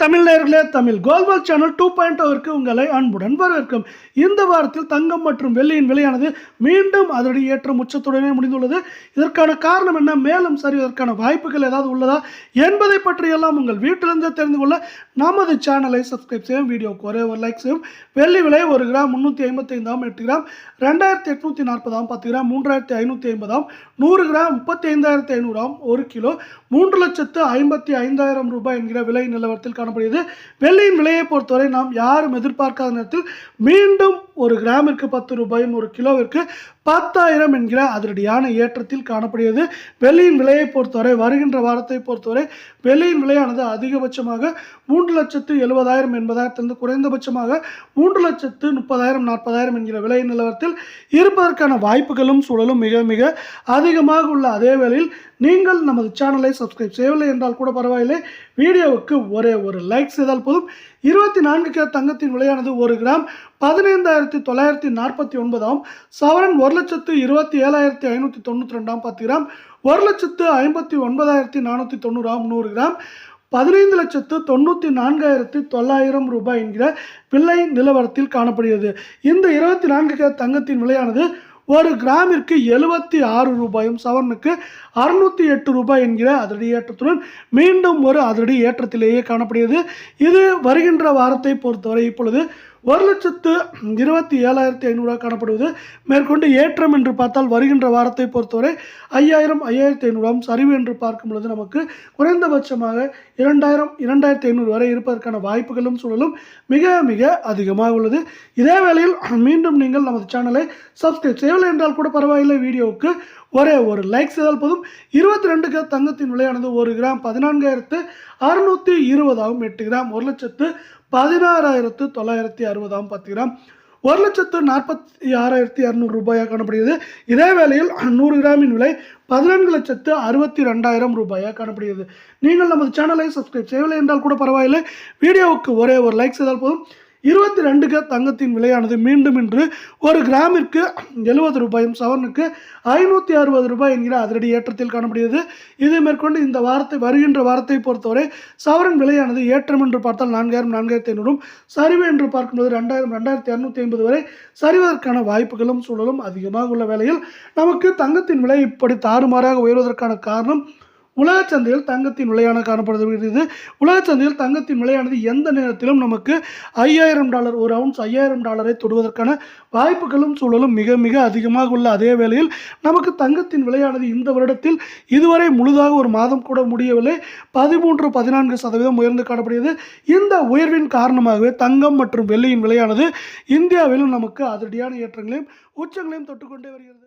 தமிழ் நேயர்களே, தமிழ் கோல்வால் சேனல் 2.0 உங்களை அன்புடன் வரவேற்கும். இந்த வாரத்தில் தங்கம் மற்றும் வெள்ளியின் விலையானது மீண்டும் அதனுடைய ஏற்றம் உச்சத்துடனே முடிந்துள்ளது. இதற்கான காரணம் என்ன, மேலும் சரிவதற்கான வாய்ப்புகள் ஏதாவது உள்ளதா என்பதை பற்றியெல்லாம் உங்கள் வீட்டிலிருந்து தெரிந்து கொள்ள நமது சேனலை சப்ஸ்கிரைப் செய்யும். வீடியோக்கு ஒரே ஒரு லைக் செய்யும். வெள்ளி விலை 1 gram 355 8 gram 2840 10 gram 3550 100 gram 35500 1 kilo 3,55,000 ரூபாய் என்கிற விலை நிலவரத்தில் காணப்படுகிறது. வெள்ளியின் விலையை பொறுத்தவரை நாம் யாரும் எதிர்பார்க்காத நேரத்தில் மீண்டும் ஒரு கிராமிற்கு 10 ரூபாயும் ஒரு கிலோவிற்கு 10,000 என்கிற அதிரடியான ஏற்றத்தில் காணப்படுகிறது. வெள்ளியின் விலையை பொறுத்தவரை வருகின்ற வாரத்தை பொறுத்தவரை வெள்ளியின் விலையானது அதிகபட்சமாக 3,70,000 80,000 குறைந்தபட்சமாக 3,30,000 40,000 என்கிற விலை நிலவரத்தில் இருப்பதற்கான வாய்ப்புகளும் சூழலும் மிக மிக அதிகமாக உள்ள அதே வேளையில் நீங்கள் நமது சேனலை சப்ஸ்கிரைப் செய்யவில்லை என்றால் கூட பரவாயில்லை, வீடியோவுக்கு ஒரே ஒரு லைக் செய்தால் போதும். 24 கேரட் தங்கத்தின் விலையானது 1 கிராம் 15,949 சவரன் 1,27,592 10 கிராம் 1,59,490 100 கிராம் 15,94,900 ரூபாய் என்கிற விலை நிலவரத்தில் காணப்படுகிறது. இந்த 24 கேரட் தங்கத்தின் விலையானது ஒரு கிராமிற்கு 76 ரூபாயும் சவரனுக்கு 608 ரூபாய் என்கிற அதிரடி ஏற்றத்துடன் மீண்டும் ஒரு அதிரடி ஏற்றத்திலேயே காணப்படுகிறது. இது வருகின்ற வாரத்தை பொறுத்தவரை இப்பொழுது 1,27,500 காணப்படுவது. மேற்கொண்டு ஏற்றம் என்று பார்த்தால் வருகின்ற வாரத்தை பொறுத்தவரை 5,000 5,500 சரிவு என்று பார்க்கும் பொழுது நமக்கு குறைந்தபட்சமாக 2,000 2,500 வரை இருப்பதற்கான வாய்ப்புகளும் சூழலும் மிக மிக அதிகமாக உள்ளது. இதே வேளையில் மீண்டும் நீங்கள் நமது சேனலை சப்ஸ்கிரைப் செய்யவில்லை என்றால் கூட பரவாயில்லை, வீடியோவுக்கு ஒரே ஒரு லைக் செய்தால் போதும். 22 கேரட் தங்கத்தின் விலையானது 1 கிராம் 14,620 8 கிராம் 1,16,960 10 கிராம் 1,46,200 ரூபாயாக காணப்படுகிறது. இதே வேளையில் 100 கிராமின் விலை 14,62,000 ரூபாயாக காணப்படுகிறது. நீங்கள் நமது சேனலை சப்ஸ்கிரைப் செய்யவில்லை என்றால் கூட பரவாயில்லை, வீடியோவுக்கு ஒரே ஒரு லைக் செய்தால் போதும். 22 கேரட் தங்கத்தின் விலையானது மீண்டும் இன்று ஒரு கிராமிற்கு 70 ரூபாயும் சவரனுக்கு 560 ரூபாய் என்கிற அதிரடி ஏற்றத்தில் காணப்படுகிறது. இது மேற்கொண்டு இந்த வாரத்தை வருகின்ற வாரத்தை பொறுத்தவரை சவரன் விலையானது ஏற்றம் என்று பார்த்தால் 4,000 4,500 சரிவு என்று பார்க்கும்போது 2,000 2,250 வரை சரிவதற்கான வாய்ப்புகளும் சூழலும் அதிகமாக உள்ள வேளையில் நமக்கு தங்கத்தின் விலை இப்படி தாறுமாறாக உயர்வதற்கான காரணம் உலக சந்தையில் தங்கத்தின் விலையான காணப்படுகிறது. உலக சந்தையில் தங்கத்தின் விலையானது எந்த நேரத்திலும் நமக்கு $5,000 ஒரு அவுன்ஸ் $5,000 தொடுவதற்கான வாய்ப்புகளும் சூழலும் மிக மிக அதிகமாக உள்ள அதே வேளையில் நமக்கு தங்கத்தின் விலையானது இந்த வருடத்தில் இதுவரை முழுதாக ஒரு மாதம் கூட முடியவில்லை, 13-14% உயர்ந்து காணப்படுகிறது. இந்த உயர்வின் காரணமாகவே தங்கம் மற்றும் வெள்ளியின் விலையானது இந்தியாவிலும் நமக்கு அதிரடியான ஏற்றங்களையும் உச்சங்களையும் தொட்டுக்கொண்டே வருகிறது.